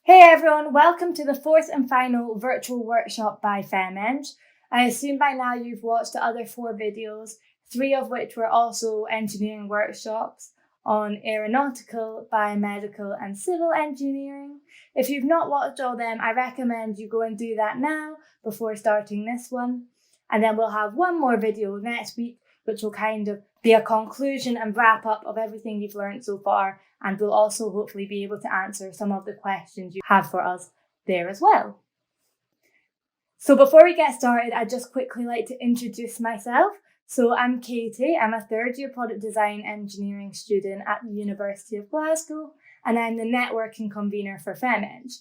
Hey everyone, welcome to the fourth and final virtual workshop by FemEng. I assume by now you've watched the other 4 videos, 3 of which were also engineering workshops on aeronautical, biomedical and civil engineering. If you've not watched all them, I recommend you go and do that now before starting this one. And then we'll have one more video next week, which will kind of be a conclusion and wrap up of everything you've learned so far, and we'll also hopefully be able to answer some of the questions you have for us there as well. So before we get started, I'd just quickly like to introduce myself. So I'm Katie, I'm a third year product design engineering student at the University of Glasgow, and I'm the networking convener for FemEng.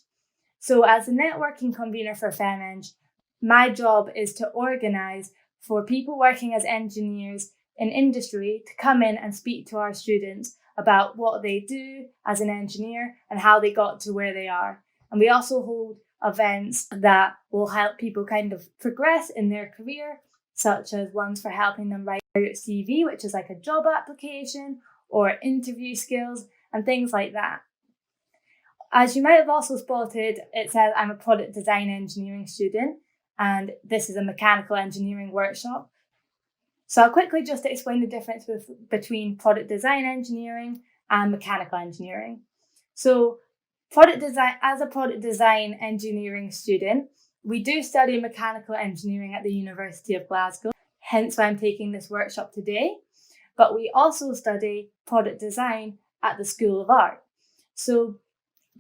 So as the networking convener for FemEng, my job is to organise for people working as engineers in industry to come in and speak to our students about what they do as an engineer and how they got to where they are. And we also hold events that will help people kind of progress in their career, such as ones for helping them write their CV, which is like a job application, or interview skills and things like that. As you might have also spotted, it says I'm a product design engineering student, and this is a mechanical engineering workshop. So I'll quickly just explain the difference between product design engineering and mechanical engineering. So as a product design engineering student, we do study mechanical engineering at the University of Glasgow, hence why I'm taking this workshop today. But we also study product design at the School of Art. So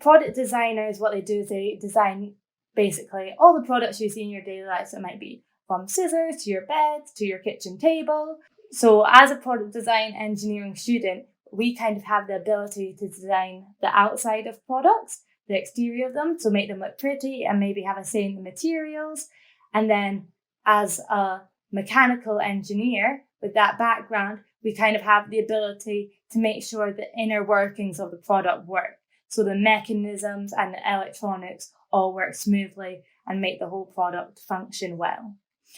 product designers, what they do is they design basically all the products you see in your daily life. So it might be from scissors to your bed to your kitchen table. So as a product design engineering student, we kind of have the ability to design the outside of products, the exterior of them, so make them look pretty and maybe have a say in the materials. And then as a mechanical engineer with that background, we kind of have the ability to make sure the inner workings of the product work. So the mechanisms and the electronics all work smoothly and make the whole product function well.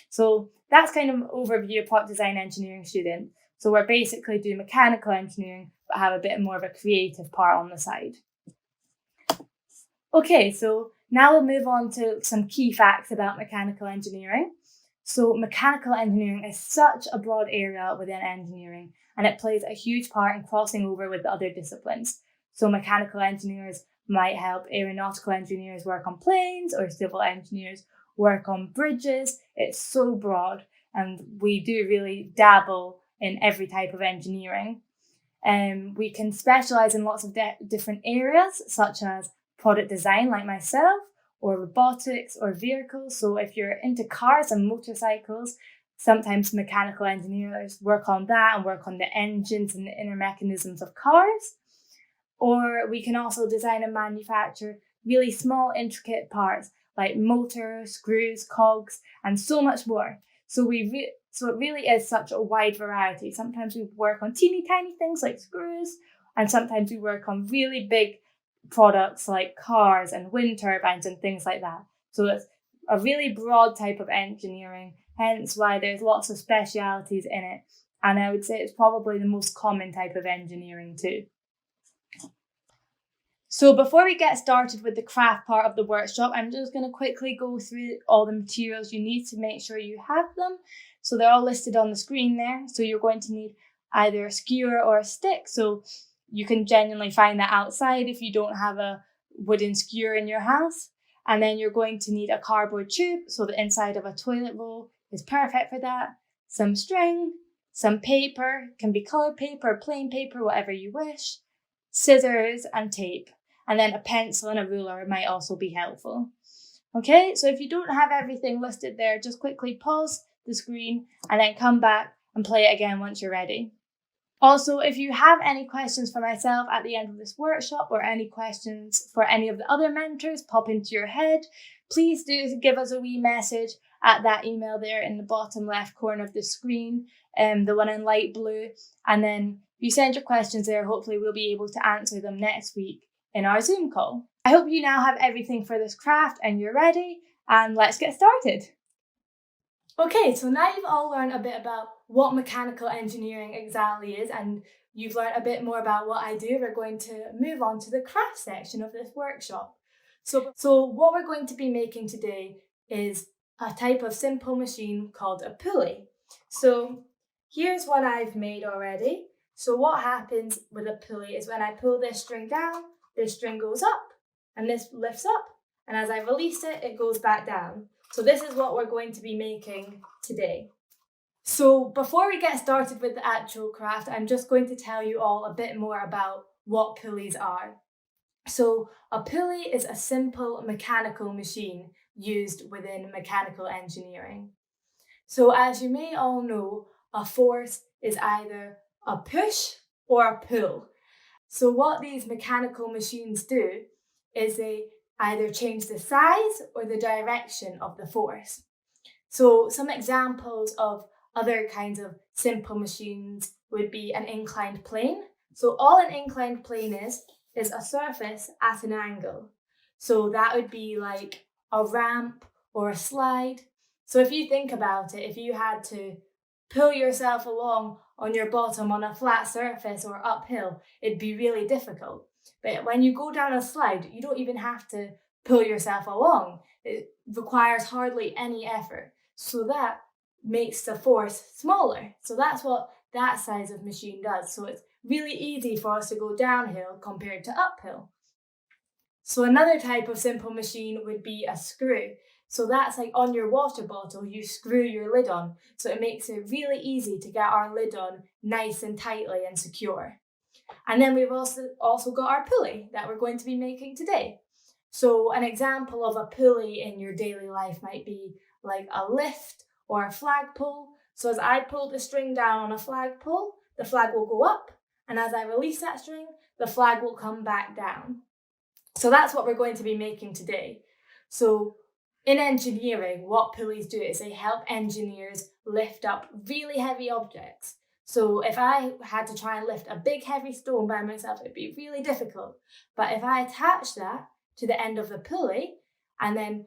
So that's kind of an overview of product design engineering student. So we're basically doing mechanical engineering, but have a bit more of a creative part on the side. Okay, so now we'll move on to some key facts about mechanical engineering. So mechanical engineering is such a broad area within engineering, and it plays a huge part in crossing over with the other disciplines. So mechanical engineers might help aeronautical engineers work on planes, or civil engineers work on bridges. It's so broad, and we do really dabble in every type of engineering. We can specialize in lots of different areas, such as product design, like myself, or robotics or vehicles. So if you're into cars and motorcycles, sometimes mechanical engineers work on that and work on the engines and the inner mechanisms of cars. Or we can also design and manufacture really small, intricate parts like motors, screws, cogs, and so much more. So it really is such a wide variety. Sometimes we work on teeny tiny things like screws, and sometimes we work on really big products like cars and wind turbines and things like that. So it's a really broad type of engineering, hence why there's lots of specialities in it. And I would say it's probably the most common type of engineering too. So before we get started with the craft part of the workshop, I'm just going to quickly go through all the materials you need to make sure you have them. So they're all listed on the screen there. So you're going to need either a skewer or a stick. So you can genuinely find that outside if you don't have a wooden skewer in your house. And then you're going to need a cardboard tube. So the inside of a toilet roll is perfect for that. Some string, some paper, can be colored paper, plain paper, whatever you wish, scissors and tape. And then a pencil and a ruler might also be helpful. Okay, so if you don't have everything listed there, just quickly pause the screen and then come back and play it again once you're ready. Also, if you have any questions for myself at the end of this workshop or any questions for any of the other mentors pop into your head, please do give us a wee message at that email there in the bottom left corner of the screen, the one in light blue. And then if you send your questions there, hopefully we'll be able to answer them next week in our Zoom call. I hope you now have everything for this craft and you're ready, and let's get started. Okay, so now you've all learned a bit about what mechanical engineering exactly is, and you've learned a bit more about what I do. We're going to move on to the craft section of this workshop. So what we're going to be making today is a type of simple machine called a pulley. So here's what I've made already. So what happens with a pulley is when I pull this string down, this string goes up and this lifts up. And as I release it, it goes back down. So this is what we're going to be making today. So before we get started with the actual craft, I'm just going to tell you all a bit more about what pulleys are. So a pulley is a simple mechanical machine used within mechanical engineering. So as you may all know, a force is either a push or a pull. So what these mechanical machines do is they either change the size or the direction of the force. So some examples of other kinds of simple machines would be an inclined plane. So all an inclined plane is a surface at an angle. So that would be like a ramp or a slide. So if you think about it, if you had to pull yourself along on your bottom on a flat surface or uphill, it'd be really difficult. But when you go down a slide, you don't even have to pull yourself along. It requires hardly any effort. So that makes the force smaller. So that's what that size of machine does. So it's really easy for us to go downhill compared to uphill. So another type of simple machine would be a screw. So that's like on your water bottle, you screw your lid on. So it makes it really easy to get our lid on nice and tightly and secure. And then we've also got our pulley that we're going to be making today. So an example of a pulley in your daily life might be like a lift or a flagpole. So as I pull the string down on a flagpole, the flag will go up. And as I release that string, the flag will come back down. So that's what we're going to be making today. So in engineering, what pulleys do is they help engineers lift up really heavy objects. So if I had to try and lift a big heavy stone by myself, it'd be really difficult. But if I attach that to the end of the pulley and then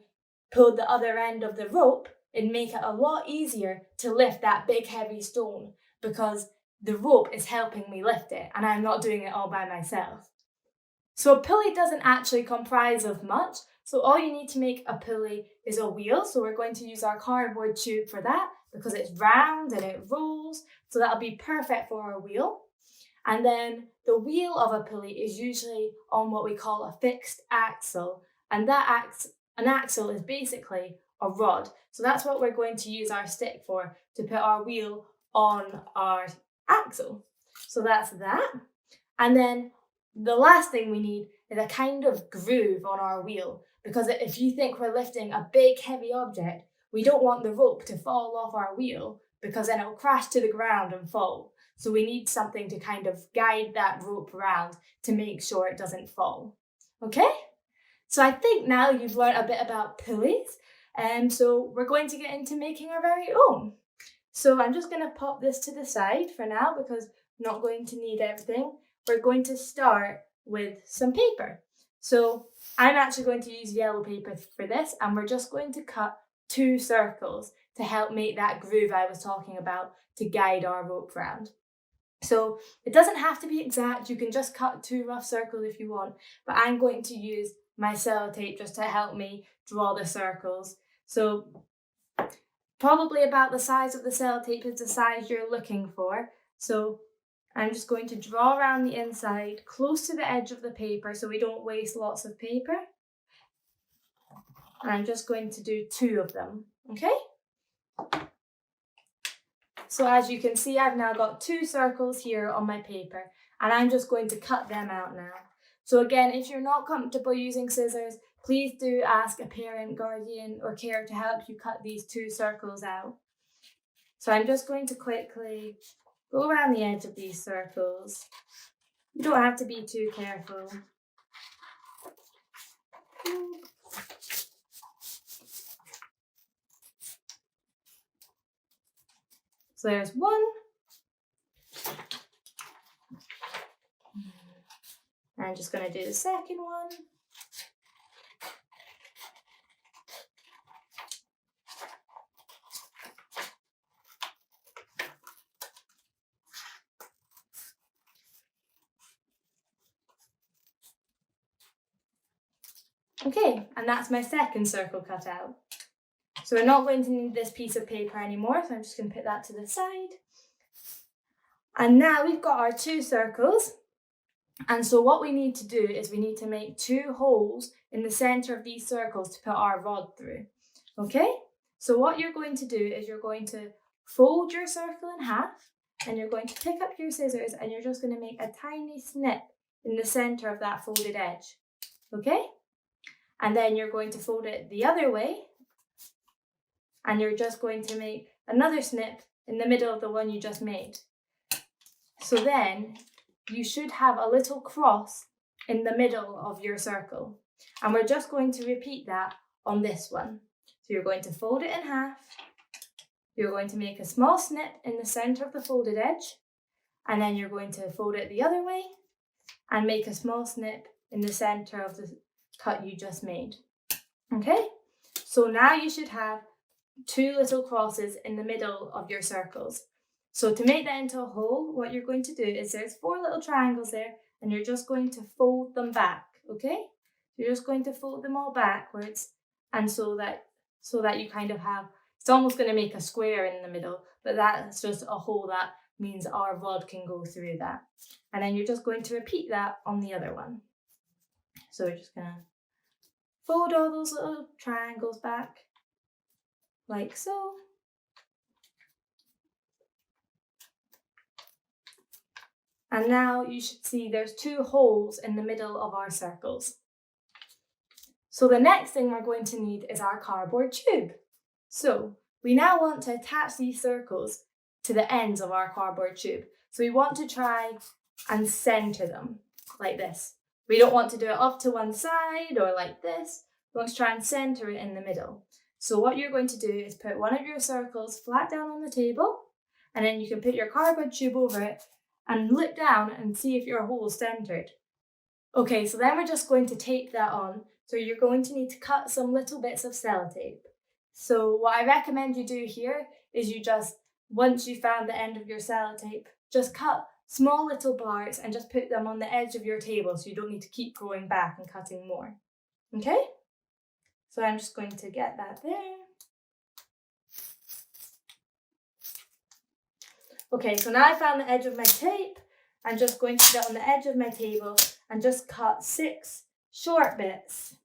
pulled the other end of the rope, it'd make it a lot easier to lift that big heavy stone because the rope is helping me lift it and I'm not doing it all by myself. So a pulley doesn't actually comprise of much. So all you need to make a pulley is a wheel. So we're going to use our cardboard tube for that because it's round and it rolls. So that'll be perfect for our wheel. And then the wheel of a pulley is usually on what we call a fixed axle. And an axle is basically a rod. So that's what we're going to use our stick for, to put our wheel on our axle. So that's that. And then the last thing we need is a kind of groove on our wheel, because if you think we're lifting a big heavy object, we don't want the rope to fall off our wheel because then it'll crash to the ground and fall. So we need something to kind of guide that rope around to make sure it doesn't fall. Okay? So I think now you've learned a bit about pulleys, and so we're going to get into making our very own. So I'm just going to pop this to the side for now because we're not going to need everything. We're going to start with some paper. So I'm actually going to use yellow paper for this, and we're just going to cut 2 circles to help make that groove I was talking about to guide our rope round. So it doesn't have to be exact, you can just cut 2 rough circles if you want, but I'm going to use my sellotape just to help me draw the circles. So probably about the size of the sellotape is the size you're looking for. So I'm just going to draw around the inside, close to the edge of the paper so we don't waste lots of paper. And I'm just going to do 2 of them, okay? So as you can see, I've now got 2 circles here on my paper, and I'm just going to cut them out now. So again, if you're not comfortable using scissors, please do ask a parent, guardian, or carer to help you cut these 2 circles out. So I'm just going to quickly go around the edge of these circles. You don't have to be too careful. So there's 1. I'm just going to do the second one. Okay, and that's my second circle cut out. So we're not going to need this piece of paper anymore, so I'm just going to put that to the side. And now we've got our 2 circles. And so what we need to do is we need to make 2 holes in the center of these circles to put our rod through. Okay? So what you're going to do is you're going to fold your circle in half, and you're going to pick up your scissors, and you're just going to make a tiny snip in the center of that folded edge. Okay? And then you're going to fold it the other way, and you're just going to make another snip in the middle of the one you just made. So then you should have a little cross in the middle of your circle. And we're just going to repeat that on this one. So you're going to fold it in half. You're going to make a small snip in the center of the folded edge. And then you're going to fold it the other way and make a small snip in the center of the cut you just made. Okay? So now you should have 2 little crosses in the middle of your circles. So to make that into a hole, what you're going to do is there's 4 little triangles there, and you're just going to fold them back, okay? You're just going to fold them all backwards, and so that you kind of have, it's almost going to make a square in the middle, but that's just a hole that means our rod can go through that. And then you're just going to repeat that on the other one. So we're just going to fold all those little triangles back, like so. And now you should see there's 2 holes in the middle of our circles. So the next thing we're going to need is our cardboard tube. So we now want to attach these circles to the ends of our cardboard tube. So we want to try and center them like this. We don't want to do it off to one side or like this. We want to try and center it in the middle. So what you're going to do is put one of your circles flat down on the table, and then you can put your cardboard tube over it and look down and see if your hole is centered. Okay, so then we're just going to tape that on. So you're going to need to cut some little bits of sellotape. So what I recommend you do here is you just, once you found the end of your sellotape, just cut small little bars and just put them on the edge of your table so you don't need to keep going back and cutting more. Okay? So I'm just going to get that there. Okay, so now I found the edge of my tape. I'm just going to get on the edge of my table and just cut 6 short bits.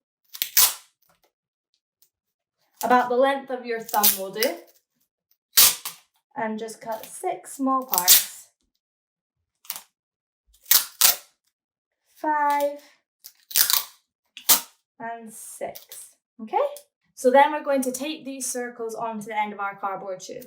About the length of your thumb will do. And just cut 6 small parts. 5 and 6. Okay? So then we're going to tape these circles onto the end of our cardboard tube.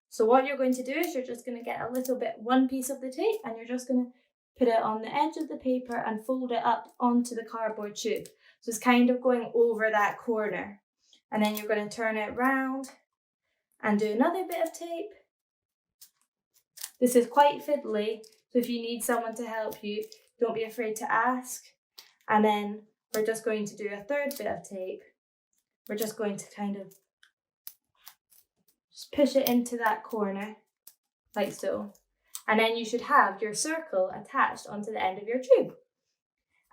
So what you're going to do is you're just going to get a little bit, one piece of the tape, and you're just going to put it on the edge of the paper and fold it up onto the cardboard tube. So it's kind of going over that corner. And then you're going to turn it round and do another bit of tape. This is quite fiddly, so if you need someone to help you, don't be afraid to ask. And then we're just going to do a third bit of tape. We're just going to kind of just push it into that corner, like so. And then you should have your circle attached onto the end of your tube.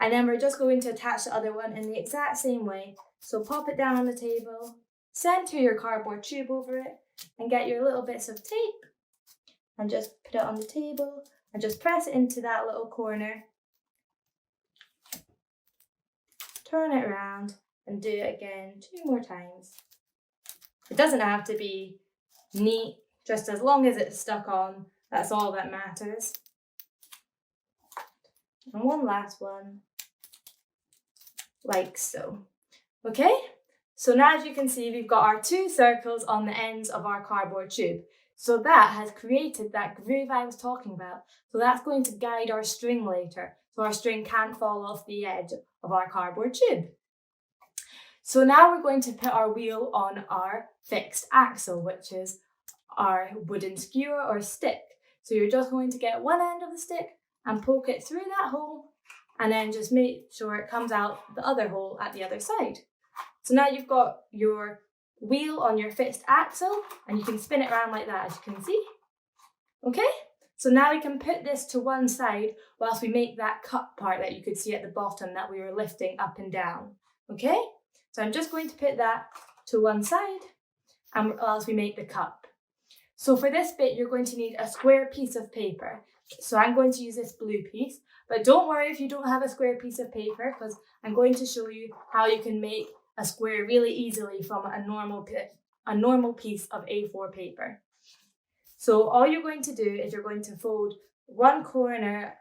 And then we're just going to attach the other one in the exact same way. So pop it down on the table, center your cardboard tube over it, and get your little bits of tape, and just put it on the table, and just press it into that little corner. Turn it around, and do it again 2 more times. It doesn't have to be neat, just as long as it's stuck on, that's all that matters. And one last one, like so. Okay, so now as you can see, we've got our 2 circles on the ends of our cardboard tube. So that has created that groove I was talking about. So that's going to guide our string later, so our string can't fall off the edge of our cardboard tube. So now we're going to put our wheel on our fixed axle, which is our wooden skewer or stick. So you're just going to get one end of the stick and poke it through that hole, and then just make sure it comes out the other hole at the other side. So now you've got your wheel on your fixed axle, and you can spin it around like that, as you can see. Okay, so now we can put this to one side whilst we make that cut part that you could see at the bottom that we were lifting up and down. Okay, so I'm just going to put that to one side and whilst we make the cup. So for this bit, you're going to need a square piece of paper. So I'm going to use this blue piece, but don't worry if you don't have a square piece of paper, because I'm going to show you how you can make a square really easily from a normal piece of A4 paper. So all you're going to do is you're going to fold one corner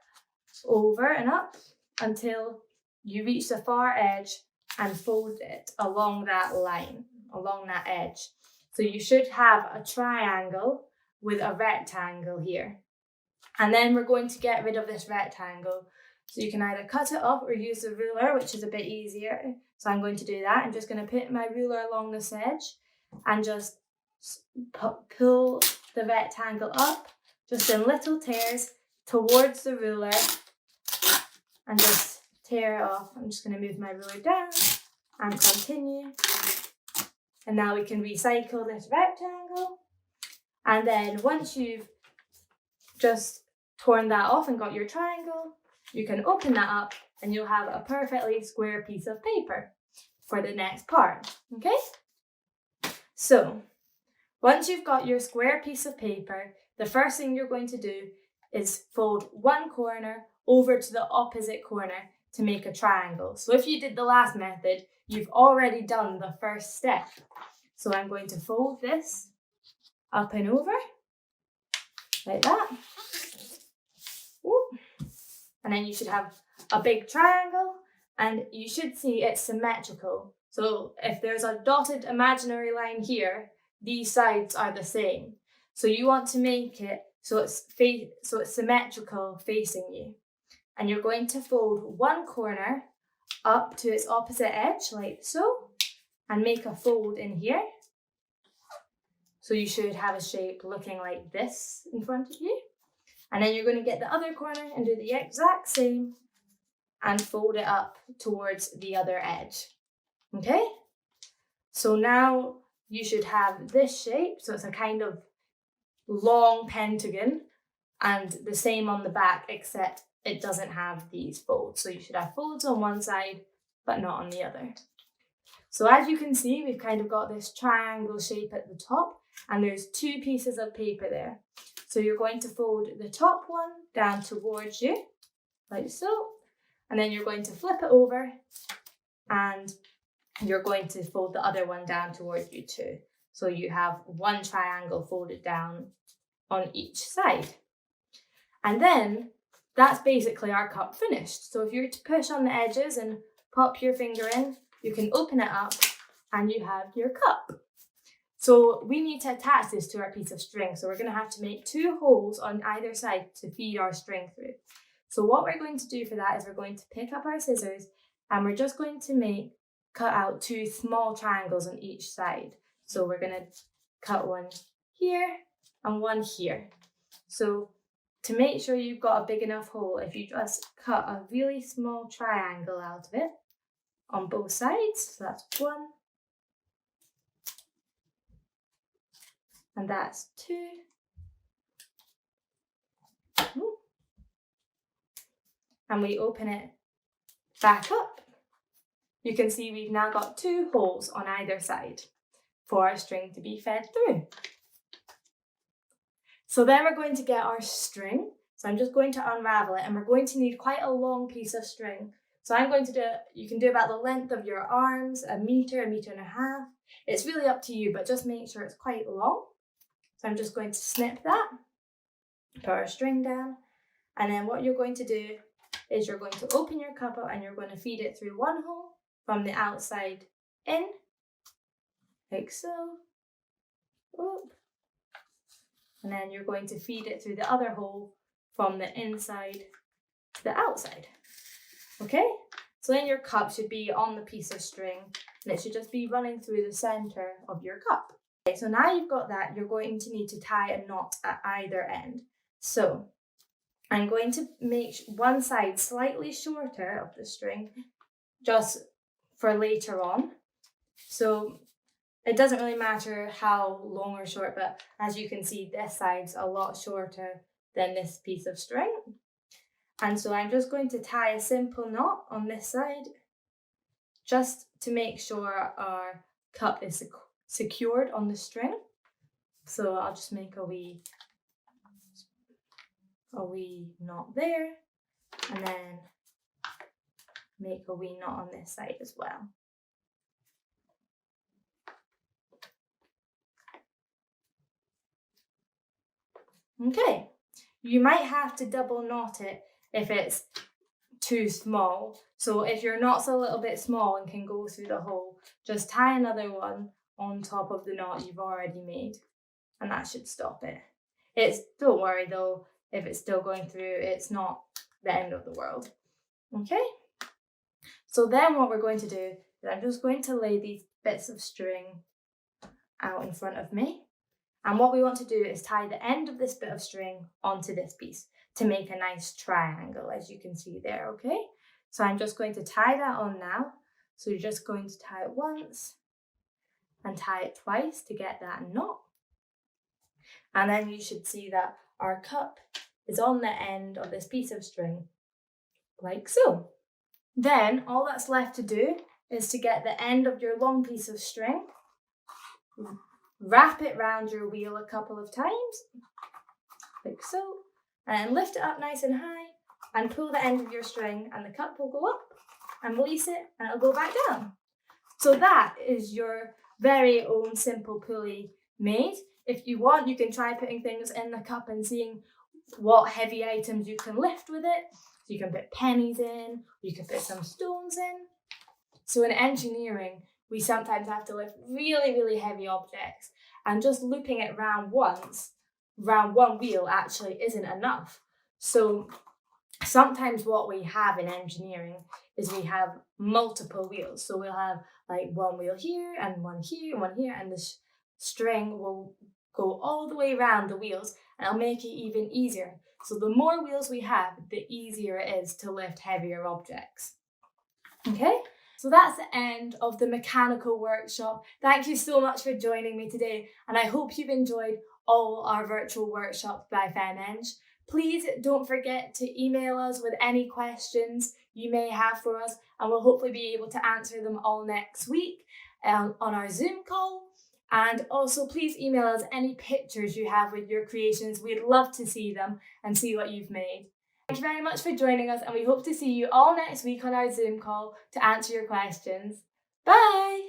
over and up until you reach the far edge and fold it along that line, along that edge. So you should have a triangle with a rectangle here. And then we're going to get rid of this rectangle. So you can either cut it off or use the ruler, which is a bit easier. So I'm going to do that. I'm just going to put my ruler along this edge and just pull the rectangle up, just in little tears towards the ruler, and just tear it off. I'm just going to move my ruler down and continue. And now we can recycle this rectangle. And then once you've just torn that off and got your triangle, you can open that up and you'll have a perfectly square piece of paper for the next part, okay? So, once you've got your square piece of paper, the first thing you're going to do is fold one corner over to the opposite corner to make a triangle. So if you did the last method, you've already done the first step. So I'm going to fold this up and over, like that. Ooh. And then you should have a big triangle, and you should see it's symmetrical. So if there's a dotted imaginary line here, these sides are the same. So you want to make it so it's symmetrical facing you. And you're going to fold one corner up to its opposite edge, like so, and make a fold in here. So you should have a shape looking like this in front of you. And then you're going to get the other corner and do the exact same and fold it up towards the other edge. Okay? So now you should have this shape. So it's a kind of long pentagon, and the same on the back, except it doesn't have these folds. So you should have folds on one side, but not on the other. So as you can see, we've kind of got this triangle shape at the top, and there's two pieces of paper there. So you're going to fold the top one down towards you, like so, and then you're going to flip it over, and you're going to fold the other one down towards you too. So you have one triangle folded down on each side. And then that's basically our cup finished. So if you're to push on the edges and pop your finger in, you can open it up and you have your cup. So we need to attach this to our piece of string. So we're going to have to make 2 holes on either side to feed our string through. So what we're going to do for that is we're going to pick up our scissors and we're just going to cut out 2 small triangles on each side. So we're going to cut one here and one here. So to make sure you've got a big enough hole, if you just cut a really small triangle out of it on both sides, so that's 1, and that's 2. Ooh. And we open it back up. You can see we've now got 2 holes on either side for our string to be fed through. So then we're going to get our string. So I'm just going to unravel it, and we're going to need quite a long piece of string. So I'm going to do, you can do about the length of your arms, a meter and a half. It's really up to you, but just make sure it's quite long. So I'm just going to snip that, put our string down, and then what you're going to do is you're going to open your cup up and you're going to feed it through one hole from the outside in, like so. Oop. And then you're going to feed it through the other hole from the inside to the outside. Okay? So then your cup should be on the piece of string, and it should just be running through the center of your cup. Okay, so now you've got that, you're going to need to tie a knot at either end. So I'm going to make one side slightly shorter of the string just for later on. So it doesn't really matter how long or short, but as you can see, this side's a lot shorter than this piece of string. And so I'm just going to tie a simple knot on this side, just to make sure our cup is secured on the string. So I'll just make a wee knot there, and then make a wee knot on this side as well. Okay, you might have to double knot it if it's too small. So if your knot's a little bit small and can go through the hole, just tie another one on top of the knot you've already made, and that should stop it. Don't worry though, if it's still going through, it's not the end of the world. Okay, so then what we're going to do is I'm just going to lay these bits of string out in front of me. And what we want to do is tie the end of this bit of string onto this piece to make a nice triangle, as you can see there, okay? So I'm just going to tie that on now. So you're just going to tie it once and tie it twice to get that knot. And then you should see that our cup is on the end of this piece of string, like so. Then all that's left to do is to get the end of your long piece of string, wrap it round your wheel a couple of times, like so, and lift it up nice and high and pull the end of your string, and the cup will go up, and release it and it'll go back down. So that is your very own simple pulley made. If you want, you can try putting things in the cup and seeing what heavy items you can lift with it. So you can put pennies in, you can put some stones in. So in engineering, we sometimes have to lift really, really heavy objects, and just looping it round once, round one wheel actually isn't enough. So sometimes what we have in engineering is we have multiple wheels. So we'll have like one wheel here and one here and one here, and the string will go all the way around the wheels, and it'll make it even easier. So the more wheels we have, the easier it is to lift heavier objects. Okay? So that's the end of the mechanical workshop. Thank you so much for joining me today, and I hope you've enjoyed all our virtual workshops by FemEng. Please don't forget to email us with any questions you may have for us, and we'll hopefully be able to answer them all next week on our Zoom call. And also please email us any pictures you have with your creations. We'd love to see them and see what you've made. Thank you very much for joining us, and we hope to see you all next week on our Zoom call to answer your questions. Bye!